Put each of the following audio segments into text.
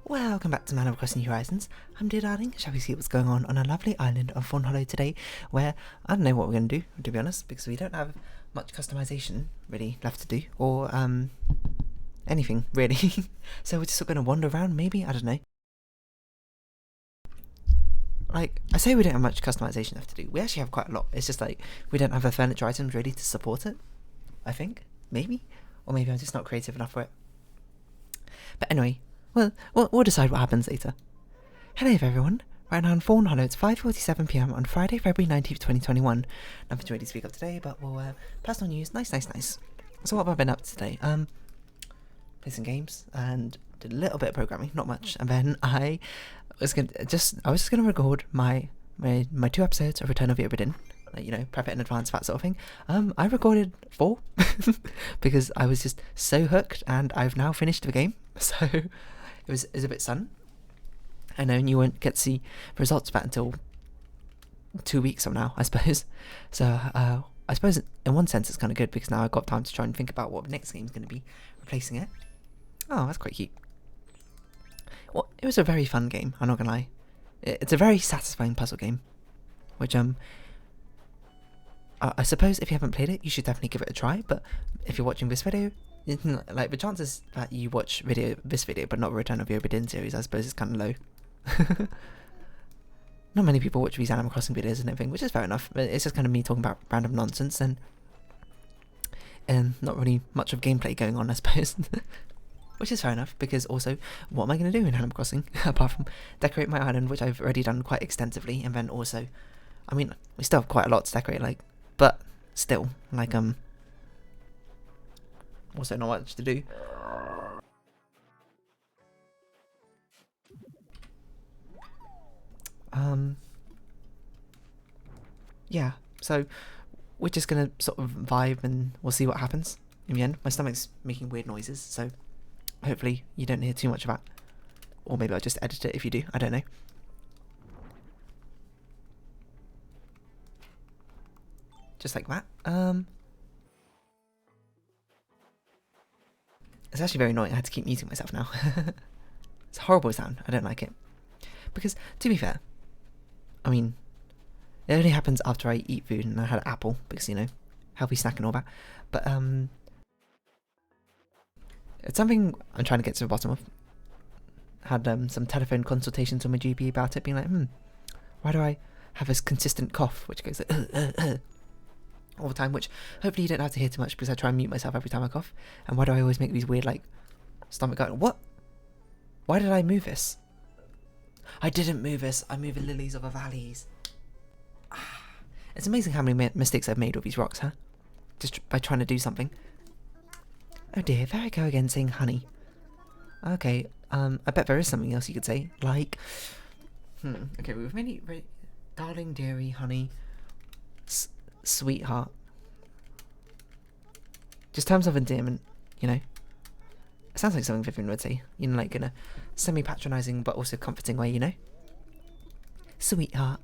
Welcome back to Animal Crossing New Horizons. I'm dear darling. Shall we see what's going on a lovely island of Fawnhollow today, where I don't know what we're going to do, to be honest, because we don't have much customization really left to do, or anything really. So we're just going to wander around, maybe, I don't know. Like, I say we don't have much customization left to do. We actually have quite a lot. It's just like, we don't have the furniture items really to support it, I think. Maybe? Or maybe I'm just not creative enough for it. But anyway, well, we'll decide what happens later. Hello everyone. Right now on Fawnhollow, it's 5:47 PM on Friday, February 19th, 2021. Nothing to really speak of today, but we'll personal news. Nice. So what have I been up to today? Played some games and did a little bit of programming, not much, and then I was just gonna record my 2 episodes of Return of the Obra Dinn. Like, you know, prep it in advance, that sort of thing. I recorded 4 because I was just so hooked, and I've now finished the game. So it was a bit sudden. I know, and you won't get to see the results of that until 2 weeks from now, I suppose. So I suppose in one sense it's kind of good because now I've got time to try and think about what the next game is going to be replacing it. Oh, that's quite cute. Well, it was a very fun game, I'm not gonna lie. It's a very satisfying puzzle game, which I suppose if you haven't played it, you should definitely give it a try. But if you're watching this video, like the chances that you watch this video but not Return of the Obra Dinn series, I suppose, is kind of low. Not many people watch these Animal Crossing videos and everything, which is fair enough. It's just kind of me talking about random nonsense and not really much of gameplay going on, I suppose. Which is fair enough, because also, what am I going to do in Animal Crossing apart from decorate my island, which I've already done quite extensively, and then also, I mean, we still have quite a lot to decorate, like, but still, like, also not much to do. Yeah, so we're just gonna sort of vibe and we'll see what happens in the end. My stomach's making weird noises, so hopefully you don't hear too much of that. Or maybe I'll just edit it if you do, I don't know. Just like that. It's actually very annoying, I had to keep muting myself now. It's a horrible sound, I don't like it. Because, to be fair, I mean, it only happens after I eat food and I had an apple, because, you know, healthy snack and all that. But, it's something I'm trying to get to the bottom of. Had some telephone consultations with my GP about it, being like, why do I have this consistent cough, which goes like, all the time, which hopefully you don't have to hear too much because I try and mute myself every time I cough. And why do I always make these weird, like, stomach going, what? Why did I move this? I didn't move this, I moved the lilies of the valleys. It's amazing how many mistakes I've made with these rocks, huh? Just by trying to do something. Oh dear, there I go again saying honey. Okay, I bet there is something else you could say, like, okay, we've many, darling, dearie, honey, sweetheart. Just terms of endearment, you know. It sounds like something Vivian would say, you know, like in a semi-patronising but also comforting way, you know. Sweetheart.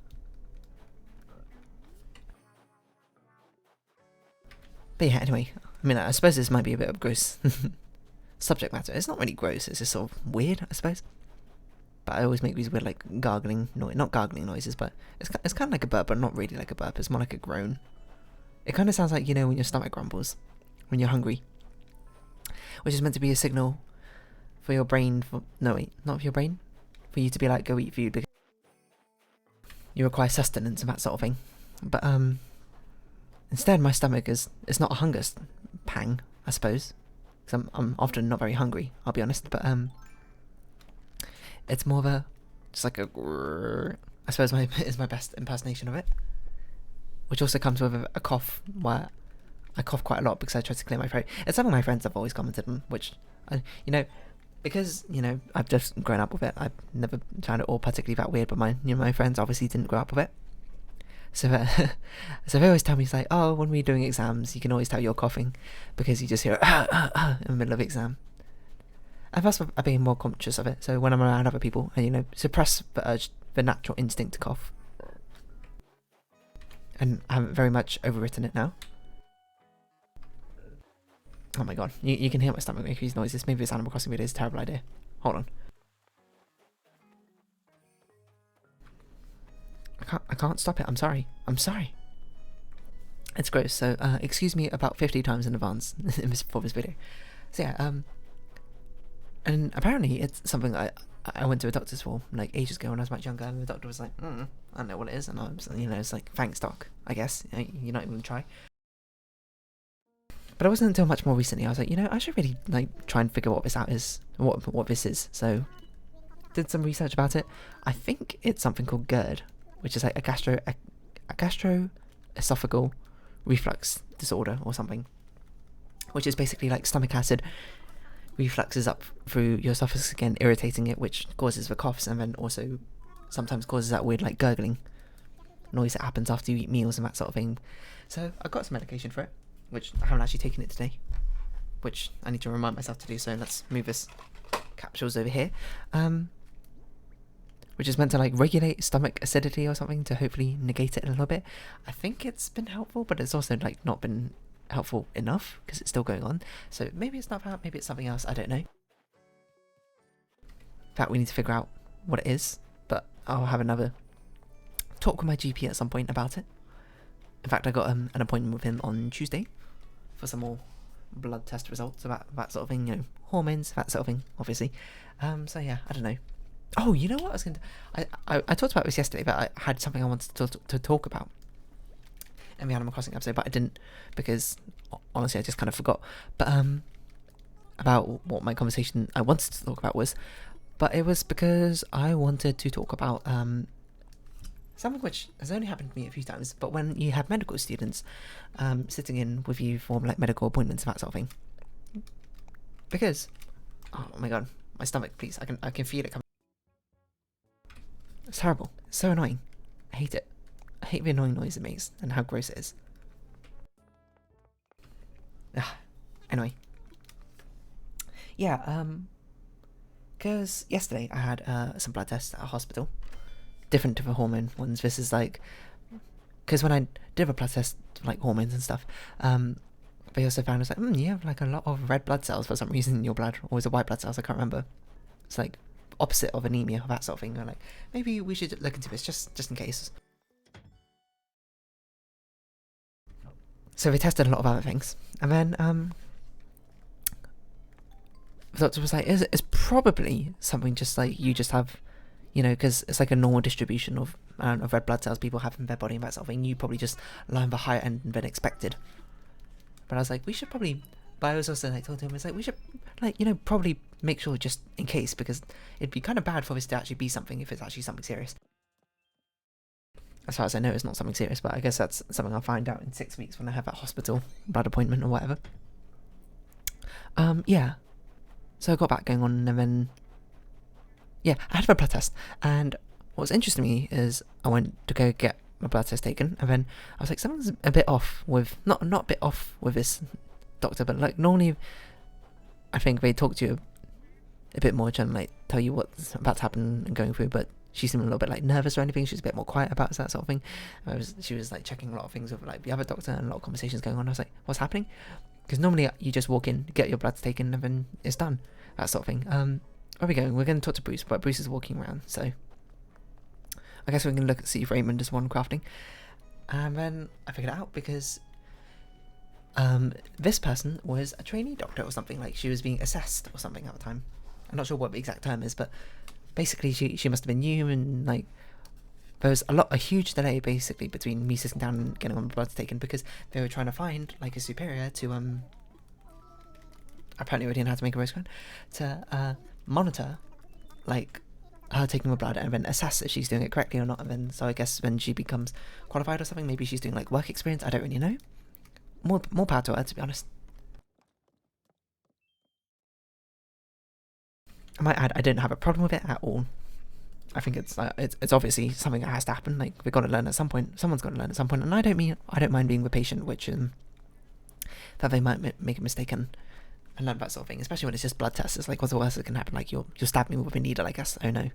But yeah, anyway, I mean, I suppose this might be a bit of gross subject matter. It's not really gross, it's just sort of weird, I suppose. But I always make these weird, like, gargling noise, not gargling noises, but it's kind of like a burp, but not really like a burp. It's more like a groan. It kind of sounds like, you know, when your stomach grumbles, when you're hungry. Which is meant to be a signal for your brain, no wait, not for your brain, for you to be like, go eat food, because you require sustenance and that sort of thing. But, instead my stomach it's not a hunger pang, I suppose, because I'm often not very hungry, I'll be honest, but, it's more of a, just like a grrr, I suppose is my best impersonation of it. Which also comes with a cough, where I cough quite a lot because I try to clear my throat. It's something my friends have always commented on, which, you know, because, you know, I've just grown up with it. I've never found it all particularly that weird, but my friends obviously didn't grow up with it. So, so they always tell me, it's like, oh, when we're doing exams, you can always tell you're coughing because you just hear in the middle of exam. And that's I've been more conscious of it. So when I'm around other people, I, you know, suppress the urge, the natural instinct to cough. And I haven't very much overwritten it now. Oh my god, you can hear my stomach make these noises. Maybe this Animal Crossing video is a terrible idea. Hold on. I can't stop it. I'm sorry. It's gross. So excuse me about 50 times in advance for this video. So yeah, and apparently it's something I went to a doctor's for like ages ago when I was much younger, and the doctor was like, I don't know what it is, and I was, it's like, thanks doc, I guess, you're not even gonna try. But it wasn't until much more recently I was like, I should really like try and figure what this out is, what this is. So did some research about it. I think it's something called GERD, which is like a gastroesophageal reflux disorder or something, which is basically like stomach acid refluxes up through your esophagus again, irritating it, which causes the coughs, and then also sometimes causes that weird like gurgling noise that happens after you eat meals and that sort of thing. So I got some medication for it, which I haven't actually taken it today, which I need to remind myself to do. So let's move this capsules over here, which is meant to like regulate stomach acidity or something to hopefully negate it a little bit. I think it's been helpful, but it's also like not been helpful enough because it's still going on. So maybe it's not that, maybe it's something else, I don't know. In fact, we need to figure out what it is, but I'll have another talk with my GP at some point about it. In fact, I got an appointment with him on Tuesday for some more blood test results about that sort of thing, hormones, that sort of thing, obviously. So yeah, I don't know. Oh, you know what I was going to... I talked about this yesterday, but I had something I wanted to talk about in the Animal Crossing episode, but I didn't, because honestly I just kind of forgot. But about what my conversation I wanted to talk about was, but it was because I wanted to talk about something which has only happened to me a few times, but when you have medical students sitting in with you for like medical appointments and that sort of thing. Because, oh my god, my stomach, please, I can feel it coming. It's terrible. It's so annoying. I hate it. I hate the annoying noise it makes and how gross it is. Anyway. Yeah, because yesterday I had some blood tests at a hospital. Different to the hormone ones. This is like... Because when I did a blood test for like hormones and stuff, they also found, it's like, you have like a lot of red blood cells for some reason in your blood. Or was it white blood cells? I can't remember. It's like opposite of anemia, that sort of thing. Or like, maybe we should look into this just in case. So they tested a lot of other things, and then the doctor was like, it's probably something just like you just have, because it's like a normal distribution of red blood cells people have in their body and that sort of thing. You probably just lie on the higher end than expected. But I was like, we should probably... But I was also like, told him, it's like, we should, like, probably make sure just in case, because it'd be kind of bad for this to actually be something if it's actually something serious. As far as I know, it's not something serious, but I guess that's something I'll find out in 6 weeks when I have that hospital blood appointment or whatever. Yeah. So I got that going on, and then... Yeah, I had my blood test, and what was interesting to me is I went to go get my blood test taken, and then I was like, something's a bit off with... Not a bit off with this doctor, but like normally I think they talk to you a bit more, trying to like tell you what's about to happen and going through, but she seemed a little bit like nervous or anything. She was a bit more quiet about that sort of thing. She was like checking a lot of things with like the other doctor and a lot of conversations going on. I was like, what's happening? Because normally you just walk in, get your blood taken, and then it's done, that sort of thing. Where are we going? We're going to talk to Bruce, but Bruce is walking around, so I guess we can look at see if Raymond is one crafting. And then I figured it out because this person was a trainee doctor or something, like she was being assessed or something at the time. I'm not sure what the exact term is, but basically she must have been new, and like there was a huge delay basically between me sitting down and getting my blood taken, because they were trying to find like a superior to apparently we didn't have to make a race card to monitor like her taking my blood and then assess if she's doing it correctly or not, and then so I guess when she becomes qualified or something, maybe she's doing like work experience. I don't really know. More power to her, to be honest. I might add, I didn't have a problem with it at all. I think it's obviously something that has to happen. Like we've got to learn at some point. Someone's got to learn at some point, and I don't mind being the patient, which that they might make a mistake and learn that sort of thing. Especially when it's just blood tests. It's like, what's the worst that can happen? Like you'll stab me with a needle, I guess. Oh no,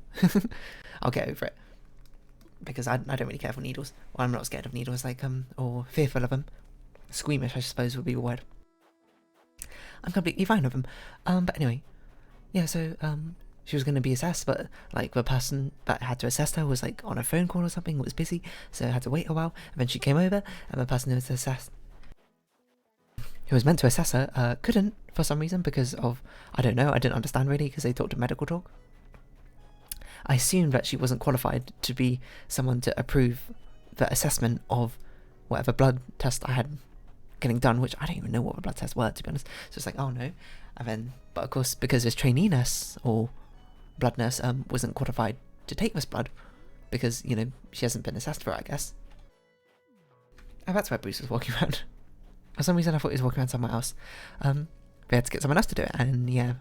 I'll get over it, because I don't really care for needles. Well, I'm not scared of needles, like or fearful of them. Squeamish, I suppose, would be a word. I'm completely fine with them. But anyway, yeah. So she was going to be assessed, but like the person that had to assess her was like on a phone call or something, was busy, so I had to wait a while. And then she came over, and the person who was meant to assess her couldn't for some reason, because of, I don't know, I didn't understand really, because they talked a medical talk. I assumed that she wasn't qualified to be someone to approve the assessment of whatever blood test I had getting done, which I don't even know what the blood tests were, to be honest. So it's like, oh no. And then, but of course, because this trainee nurse or blood nurse wasn't qualified to take this blood, because, you know, she hasn't been assessed for it, I guess. And that's where Bruce was walking around. For some reason I thought he was walking around somewhere else. We had to get someone else to do it, and yeah.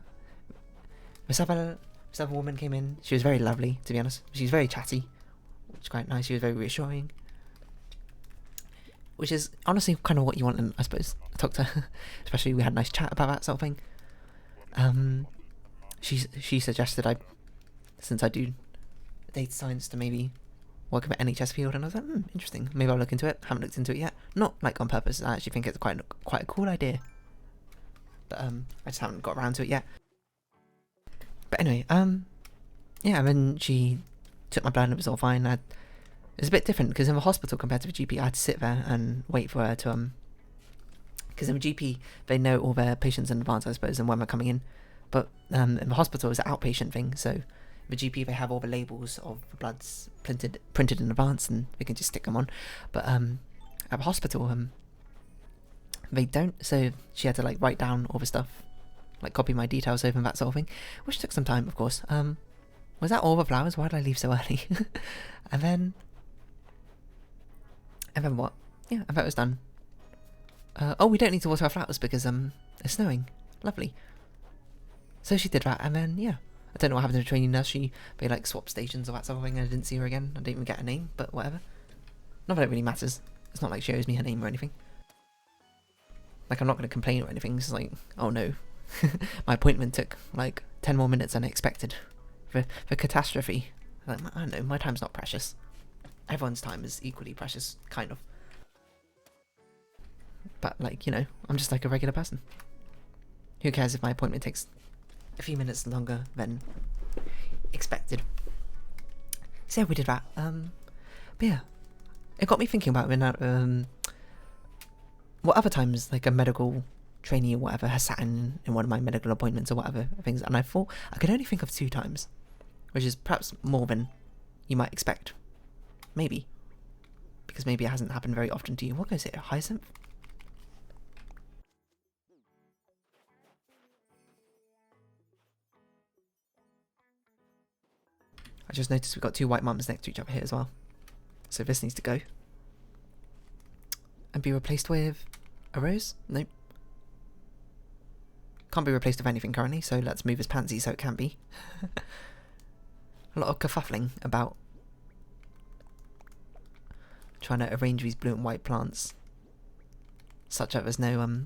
This other woman came in. She was very lovely, to be honest. She was very chatty, which is quite nice. She was very reassuring. Which is honestly kind of what you want, and I suppose I talked to her. Especially we had a nice chat about that sort of thing. She suggested since I do data science, to maybe work in the NHS field, and I was like, interesting. Maybe I'll look into it. Haven't looked into it yet. Not like on purpose. I actually think it's quite a cool idea. But I just haven't got around to it yet. But anyway, yeah, and then she took my blood and it was all fine. It was a bit different because in the hospital compared to the GP, I had to sit there and wait for her to because in the GP they know all their patients in advance, I suppose, and when they're coming in. But in the hospital it's an outpatient thing, so the GP, they have all the labels of the bloods printed in advance, and they can just stick them on. But at the hospital, they don't. So she had to like write down all the stuff, like copy my details over and that sort of thing, which took some time, of course. Was that all the flowers? Why did I leave so early? and then what? Yeah, and that was done. Oh, we don't need to water our flowers because it's snowing. Lovely. So she did that, and then yeah, I don't know what happened to the training nurse. They like swapped stations or that sort of thing, and I didn't see her again. I didn't even get her name, but whatever. Not that it really matters. It's not like she owes me her name or anything. Like, I'm not going to complain or anything. It's like, oh no, my appointment took like 10 more minutes than I expected. For catastrophe. Like, I don't know, my time's not precious. Everyone's time is equally precious, kind of. But like, you know, I'm just like a regular person. Who cares if my appointment takes a few minutes longer than expected? So yeah, we did that. But yeah, it got me thinking about what other times like a medical trainee or whatever has sat in one of my medical appointments or whatever things, and I thought I could only think of 2 times, which is perhaps more than you might expect. Maybe. Because maybe it hasn't happened very often to you. What goes here? Hyacinth? I just noticed we've got 2 white mums next to each other here as well. So this needs to go. And be replaced with a rose? Nope. Can't be replaced with anything currently, so let's move his pansy so it can be. A lot of kerfuffling about trying to arrange these blue and white plants such that there's no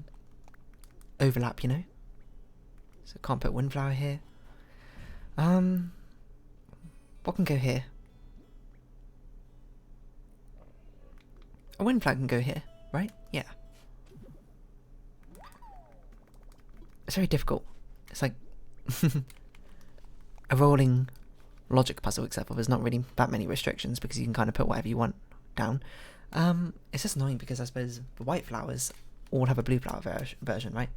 overlap, you know? So can't put windflower here. What can go here? A windflower can go here, right? Yeah. It's very difficult. It's like a rolling logic puzzle, except for there's not really that many restrictions because you can kind of put whatever you want down. It's just annoying because I suppose the white flowers all have a blue flower version, right?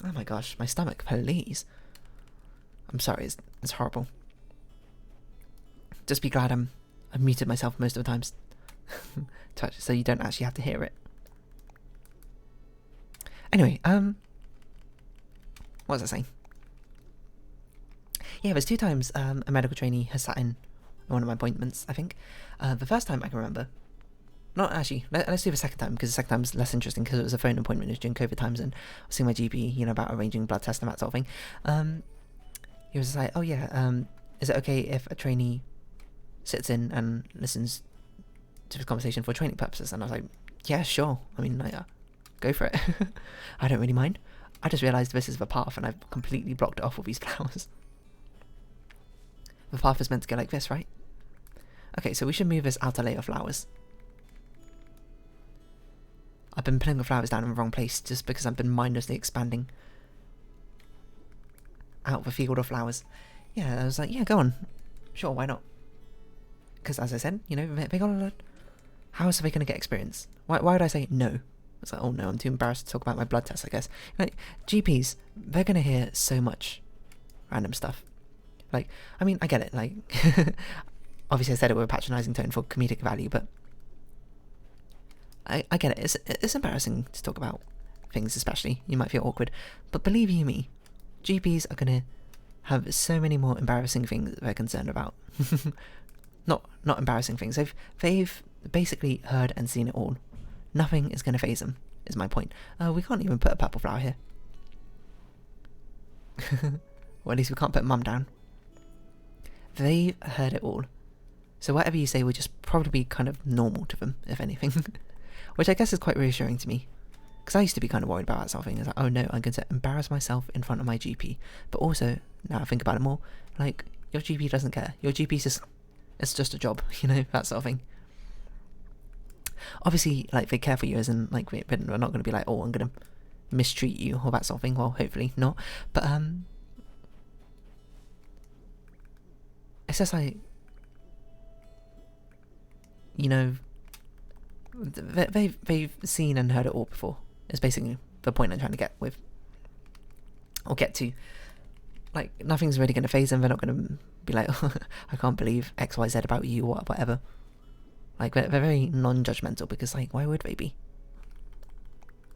Oh my gosh, my stomach, please. I'm sorry, it's horrible. Just be glad I've muted myself most of the times, so you don't actually have to hear it. Anyway, what was I saying? Yeah, there's 2 times a medical trainee has sat in one of my appointments, I think. The first time I can remember. Not actually, let's do the second time, because the second time was less interesting because it was a phone appointment. It was during COVID times, and I was seeing my GP, you know, about arranging blood tests and that sort of thing. He was like, oh yeah, is it okay if a trainee sits in and listens to the conversation for training purposes? And I was like, yeah, sure. I mean, go for it. I don't really mind. I just realised this is the path and I've completely blocked it off with these flowers. The path is meant to go like this, right? Okay, so we should move this outer layer of flowers. I've been putting the flowers down in the wrong place just because I've been mindlessly expanding out of a field of flowers. Yeah, I was like, yeah, go on. Sure, why not? Because as I said, you know, how else are they going to get experience? Why would I say no? It's like, oh no, I'm too embarrassed to talk about my blood test, I guess. Like, GPs, they're going to hear so much random stuff. Like, I mean, I get it, like, obviously I said it with a patronising tone for comedic value, but I get it. It's embarrassing to talk about things, especially. You might feel awkward. But believe you me, GPs are going to have so many more embarrassing things they're concerned about. Not embarrassing things. They've basically heard and seen it all. Nothing is going to faze them, is my point. We can't even put a purple flower here. Or at least we can't put mum down. They've heard it all. So whatever you say will just probably be kind of normal to them, if anything. Which I guess is quite reassuring to me. Because I used to be kind of worried about that sort of thing. It's like, oh no, I'm going to embarrass myself in front of my GP. But also, now I think about it more, like, your GP doesn't care. Your GP's just, it's just a job, you know, that sort of thing. Obviously, like, they care for you as in, like, we're not going to be like, oh, I'm going to mistreat you or that sort of thing. Well, hopefully not. But, it's just like, you know, they've seen and heard it all before. It's basically the point I'm trying to get to. Like, nothing's really going to faze them. They're not going to be like, oh, I can't believe XYZ about you or whatever. Like, they're very non-judgmental because, like, why would they be?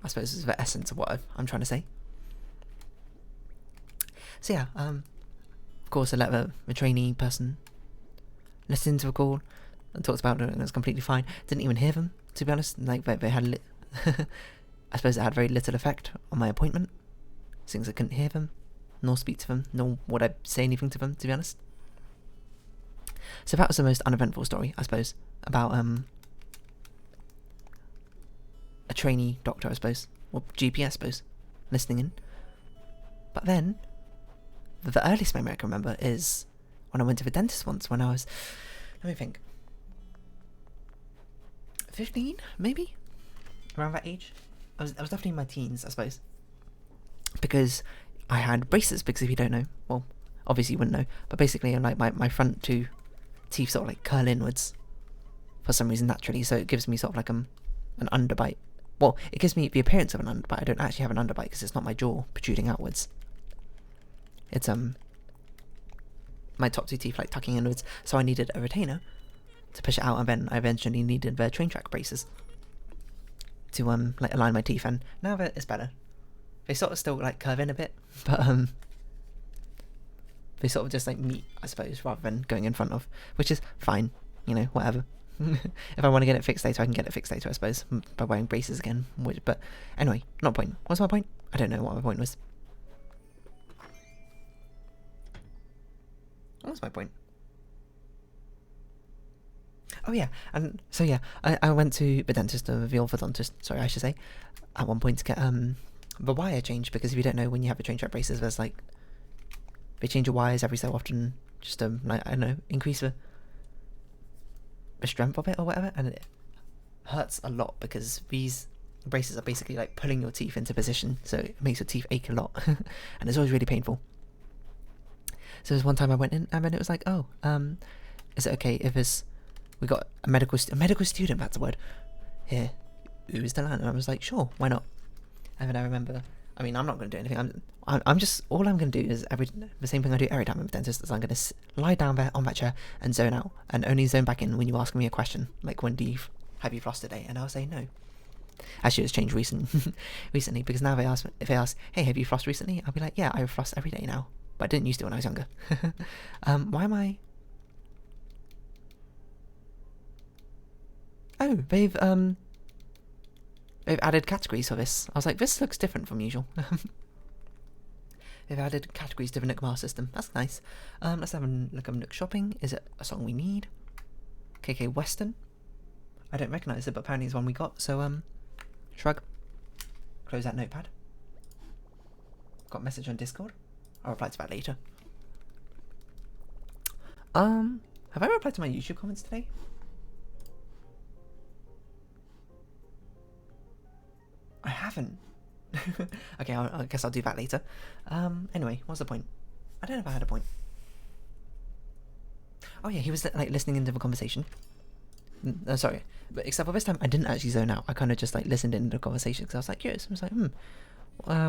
I suppose it's the essence of what I'm trying to say. So yeah, of course I let the trainee person listen to a call and talked about it, and it was completely fine. Didn't even hear them, to be honest. Like, they had I suppose it had very little effect on my appointment, since I couldn't hear them, nor speak to them, nor would I say anything to them, to be honest. So that was the most uneventful story, I suppose, about a trainee doctor, I suppose, or GP, I suppose, listening in. But then, the earliest memory I can remember is when I went to the dentist once, when I was, let me think, 15, maybe? Around that age? I was definitely in my teens, I suppose. Because I had braces, because if you don't know, well, obviously you wouldn't know, but basically, like, my front two teeth sort of, like, curl inwards for some reason naturally, so it gives me sort of like an underbite. Well, it gives me the appearance of an underbite. I don't actually have an underbite because it's not my jaw protruding outwards. It's my top two teeth, like, tucking inwards, so I needed a retainer to push it out, and then I eventually needed the train track braces to like, align my teeth, and now that it's better. They sort of still, like, curve in a bit, but they sort of just, like, meet, I suppose, rather than going in front of, which is fine, you know, whatever. If I want to get it fixed later, I can get it fixed later, I suppose, by wearing braces again. But anyway, not point. What's my point? I don't know what my point was. What was my point? Oh yeah, and so yeah, I went to the dentist, the orthodontist, sorry, I should say, at one point to get the wire changed, because if you don't know, when you have the train track braces, there's, like, they change the wires every so often, just to, like, I don't know, increase the strength of it or whatever, and it hurts a lot because these braces are basically, like, pulling your teeth into position, so it makes your teeth ache a lot, and it's always really painful. So there's one time I went in, and then it was like, oh, is it okay if we got a medical student, that's the word, here, who is the land? And I was like, sure, why not? And then I remember, I mean, I'm not going to do anything, I'm just, all I'm going to do is the same thing I do every time I'm a dentist, is I'm going to lie down there on that chair and zone out, and only zone back in when you ask me a question, like, have you flossed today? And I'll say no. Actually, it's changed recently, because now if they ask, hey, have you flossed recently? I'll be like, yeah, I floss every day now, but I didn't used to when I was younger. Why am I... Oh, they've added categories for this. I was like, this looks different from usual. They've added categories to the Nook Mail system. That's nice. Let's have a look at Nook Shopping. Is it a song we need? KK Western. I don't recognise it, but apparently it's one we got. So, shrug. Close that notepad. Got a message on Discord. I'll reply to that later. Have I replied to my YouTube comments today? I haven't. Okay, I guess I'll do that later. Anyway, what's the point? I don't know if I had a point. Oh yeah, he was like listening into the conversation. Sorry, but except for this time, I didn't actually zone out. I kind of just like listened into the conversation because I was like curious. I was like,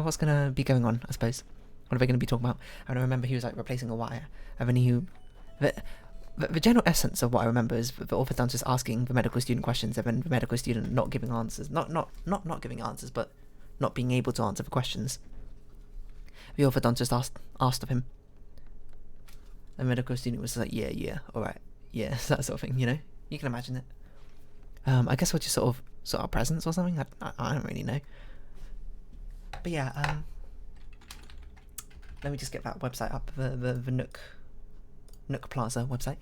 what's gonna be going on? I suppose. What are they gonna be talking about? And I remember he was like replacing a wire, and then the general essence of what I remember is the author just asking the medical student questions, and then the medical student not giving answers, not giving answers, but not being able to answer the questions. The author just asked of him. The medical student was like, yeah, alright, yeah, that sort of thing, you know? You can imagine it. I guess we're just sort of our presence or something? I don't really know. But yeah, let me just get that website up, the Nook Plaza website.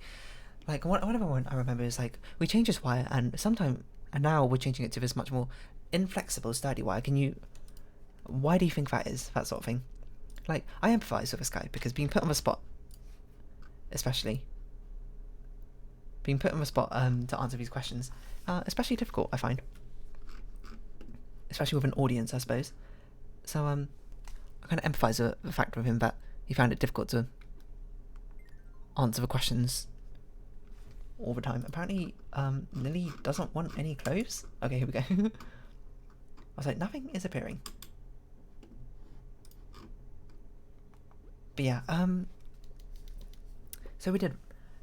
Like, whatever one I remember is like, we changed this wire, and now we're changing it to this much more inflexible, sturdy wire. Why do you think that is? That sort of thing. Like, I empathise with this guy, because being put on the spot, especially being put on the spot to answer these questions, especially difficult, I find, especially with an audience, I suppose. So I kind of empathise with the fact with him that he found it difficult to answer the questions all the time. Apparently Lily doesn't want any clothes. Okay, here we go. I was like, nothing is appearing. But yeah, so we did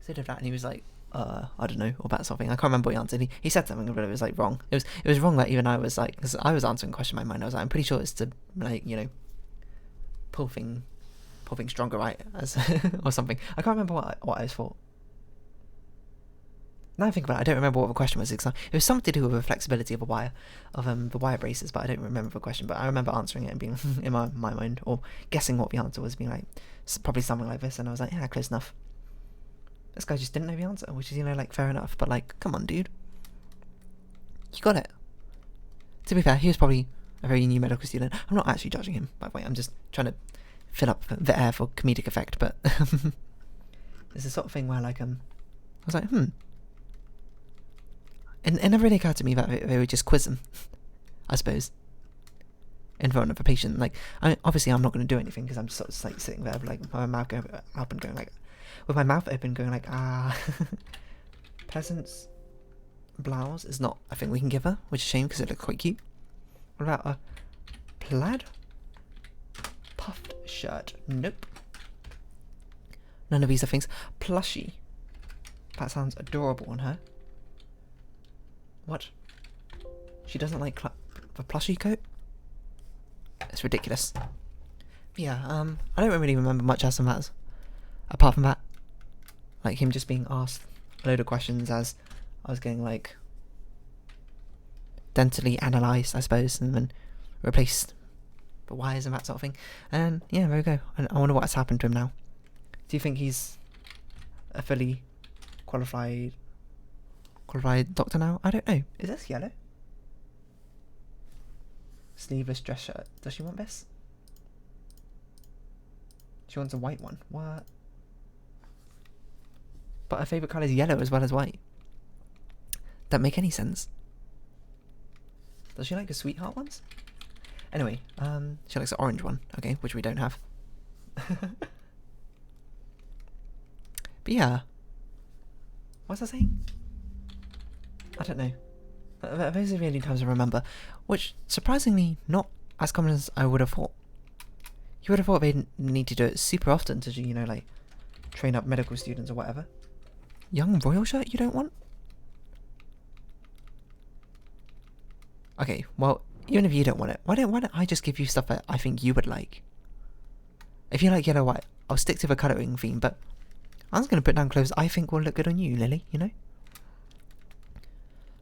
that, and he was like, I don't know, or that sort of thing. I can't remember what he answered. He said something, but it was like wrong. It was wrong that even I was like, because I was answering a question in my mind. I was like, I'm pretty sure it's to, like, you know, pull things stronger, right? As or something. I can't remember what I was for. Now I think about it, I don't remember what the question was. It was something to do with the flexibility of the wire braces, but I don't remember the question. But I remember answering it and being in my mind, or guessing what the answer was, being like, probably something like this, and I was like, yeah, close enough. This guy just didn't know the answer, which is, you know, like, fair enough, but like, come on, dude. You got it. To be fair, he was probably a very new medical student. I'm not actually judging him, by the way. I'm just trying to fill up the air for comedic effect, but it's the sort of thing where, like, I was like, It never really occurred to me that they would just quiz him, I suppose, in front of a patient. Like, obviously I'm not going to do anything, because I'm just sort of like sitting there, like, with my mouth going up and going like, with my mouth open, going like, peasant's blouse is not a thing we can give her, which is a shame, because it looked quite cute. What about a plaid puffed shirt? Nope. None of these are things. Plushie. That sounds adorable on her. What? She doesn't like the plushie coat? It's ridiculous. But yeah, I don't really remember much else from that, apart from that. Like, him just being asked a load of questions as I was getting, like, dentally analysed, I suppose, and then replaced the wires and that sort of thing. And yeah, there we go. I wonder what's happened to him now. Do you think he's a fully qualified doctor now? I don't know. Is this yellow? Sleeveless dress shirt. Does she want this? She wants a white one. What? But her favourite colour is yellow as well as white. Don't make any sense. Does she like the sweetheart ones? Anyway, she likes the orange one. Okay, which we don't have. But yeah. What's I saying? I don't know. Those are the only times I remember, which surprisingly not as common as I would have thought. You would have thought they'd need to do it super often to, you know, like, train up medical students or whatever. Young royal shirt you don't want? Okay, well, even if you don't want it, why don't I just give you stuff that I think you would like? If you like yellow white, I'll stick to the colouring theme, but I'm just going to put down clothes I think will look good on you, Lily, you know?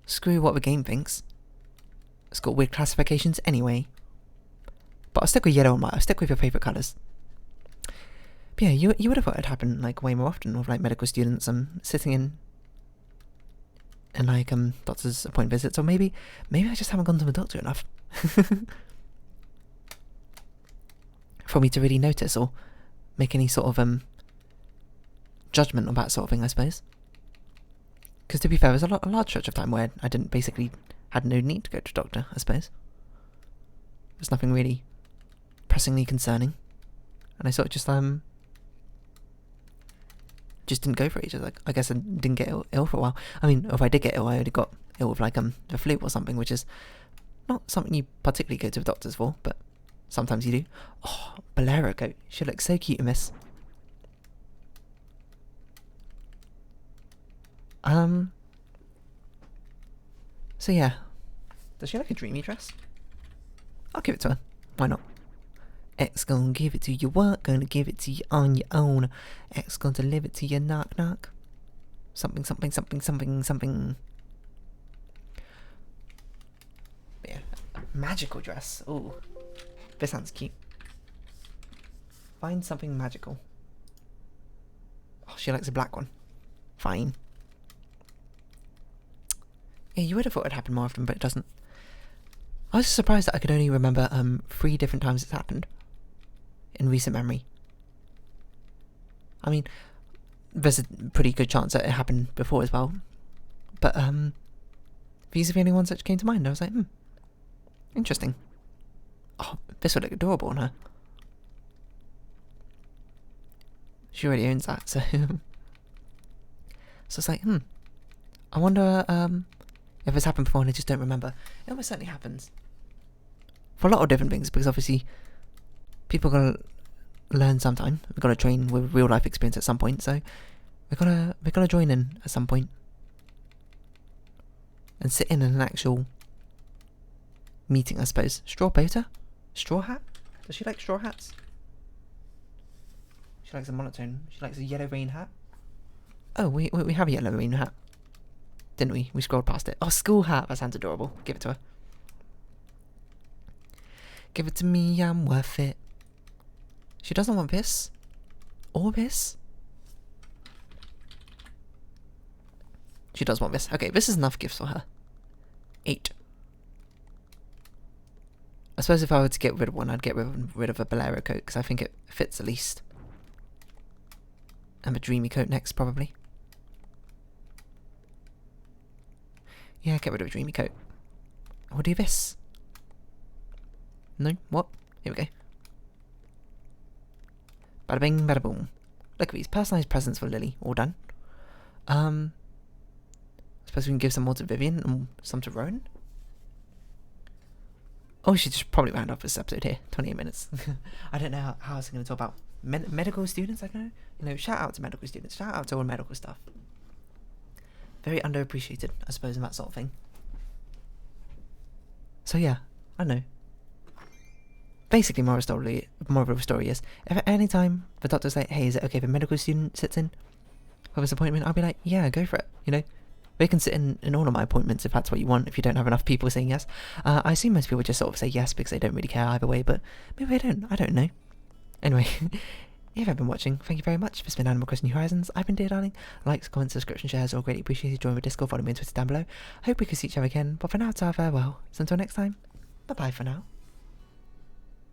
Screw what the game thinks. It's got weird classifications anyway. But I'll stick with yellow and white. I'll stick with your favourite colours. But yeah, you would have thought it'd happen, like, way more often with, like, medical students sitting in like, doctor's appointment visits. Or maybe I just haven't gone to the doctor enough for me to really notice or make any sort of judgment on that sort of thing, I suppose. Because to be fair, there's a large stretch of time where I had no need to go to a doctor, I suppose. There's nothing really pressingly concerning. And I sort of just, just didn't go for ages. Like, I guess I didn't get ill for a while. I mean, if I did get ill, I only got ill with like the flu or something, which is not something you particularly go to the doctors for, but sometimes you do. Oh, bolero coat. She looks so cute in this. So yeah. Does she like a dreamy dress? I'll give it to her. Why not? X gonna give it to you what? Gonna give it to you on your own. X gonna deliver it to you knock knock. Something, something, something, something, something. But yeah. Magical dress. Ooh. This sounds cute. Find something magical. Oh, she likes a black one. Fine. Yeah, you would have thought it happened more often, but it doesn't. I was surprised that I could only remember 3 different times it's happened in recent memory. I mean, there's a pretty good chance that it happened before as well, but these are the only ones that came to mind. I was like, interesting. Oh, this would look adorable on her. She already owns that, so so it's like, I wonder if it's happened before and I just don't remember. It almost certainly happens for a lot of different things, because obviously people gotta learn sometime. We've got to train with real life experience at some point, so we've got to join in at some point and sit in an actual meeting, I suppose. Straw boater? Straw hat? Does she like straw hats? She likes a monotone. She likes a yellow rain hat. Oh, we have a yellow rain hat, didn't we? We scrolled past it. Oh, school hat. That sounds adorable. Give it to her. Give it to me, I'm worth it. She doesn't want this. Or this. She does want this. Okay, this is enough gifts for her. 8. I suppose if I were to get rid of one, I'd get rid of a bolero coat, because I think it fits the least. And a dreamy coat next, probably. Yeah, get rid of a dreamy coat. We'll do this. No? What? Here we go. Bada bing, bada boom. Look at these. Personalised presents for Lily. All done. I suppose we can give some more to Vivian and some to Rowan. Oh, we should just probably round off this episode here. 28 minutes. I don't know how else I'm going to talk about medical students. I don't know. You know, shout out to medical students. Shout out to all medical stuff. Very underappreciated, I suppose, in that sort of thing. So yeah, I don't know. Basically, moral of the story is, if at any time the doctor's like, hey, is it okay if a medical student sits in for this appointment? I'll be like, yeah, go for it, you know. They can sit in all of my appointments if that's what you want, if you don't have enough people saying yes. I assume most people just sort of say yes because they don't really care either way, but maybe they don't, I don't know. Anyway, if you've been watching, thank you very much. This has been Animal Crossing New Horizons. I've been Dear Darling. Likes, comments, subscription, shares, all greatly appreciated. Join the Discord, follow me on Twitter down below. Hope we can see each other again, but for now, it's our farewell. So until next time, bye-bye for now.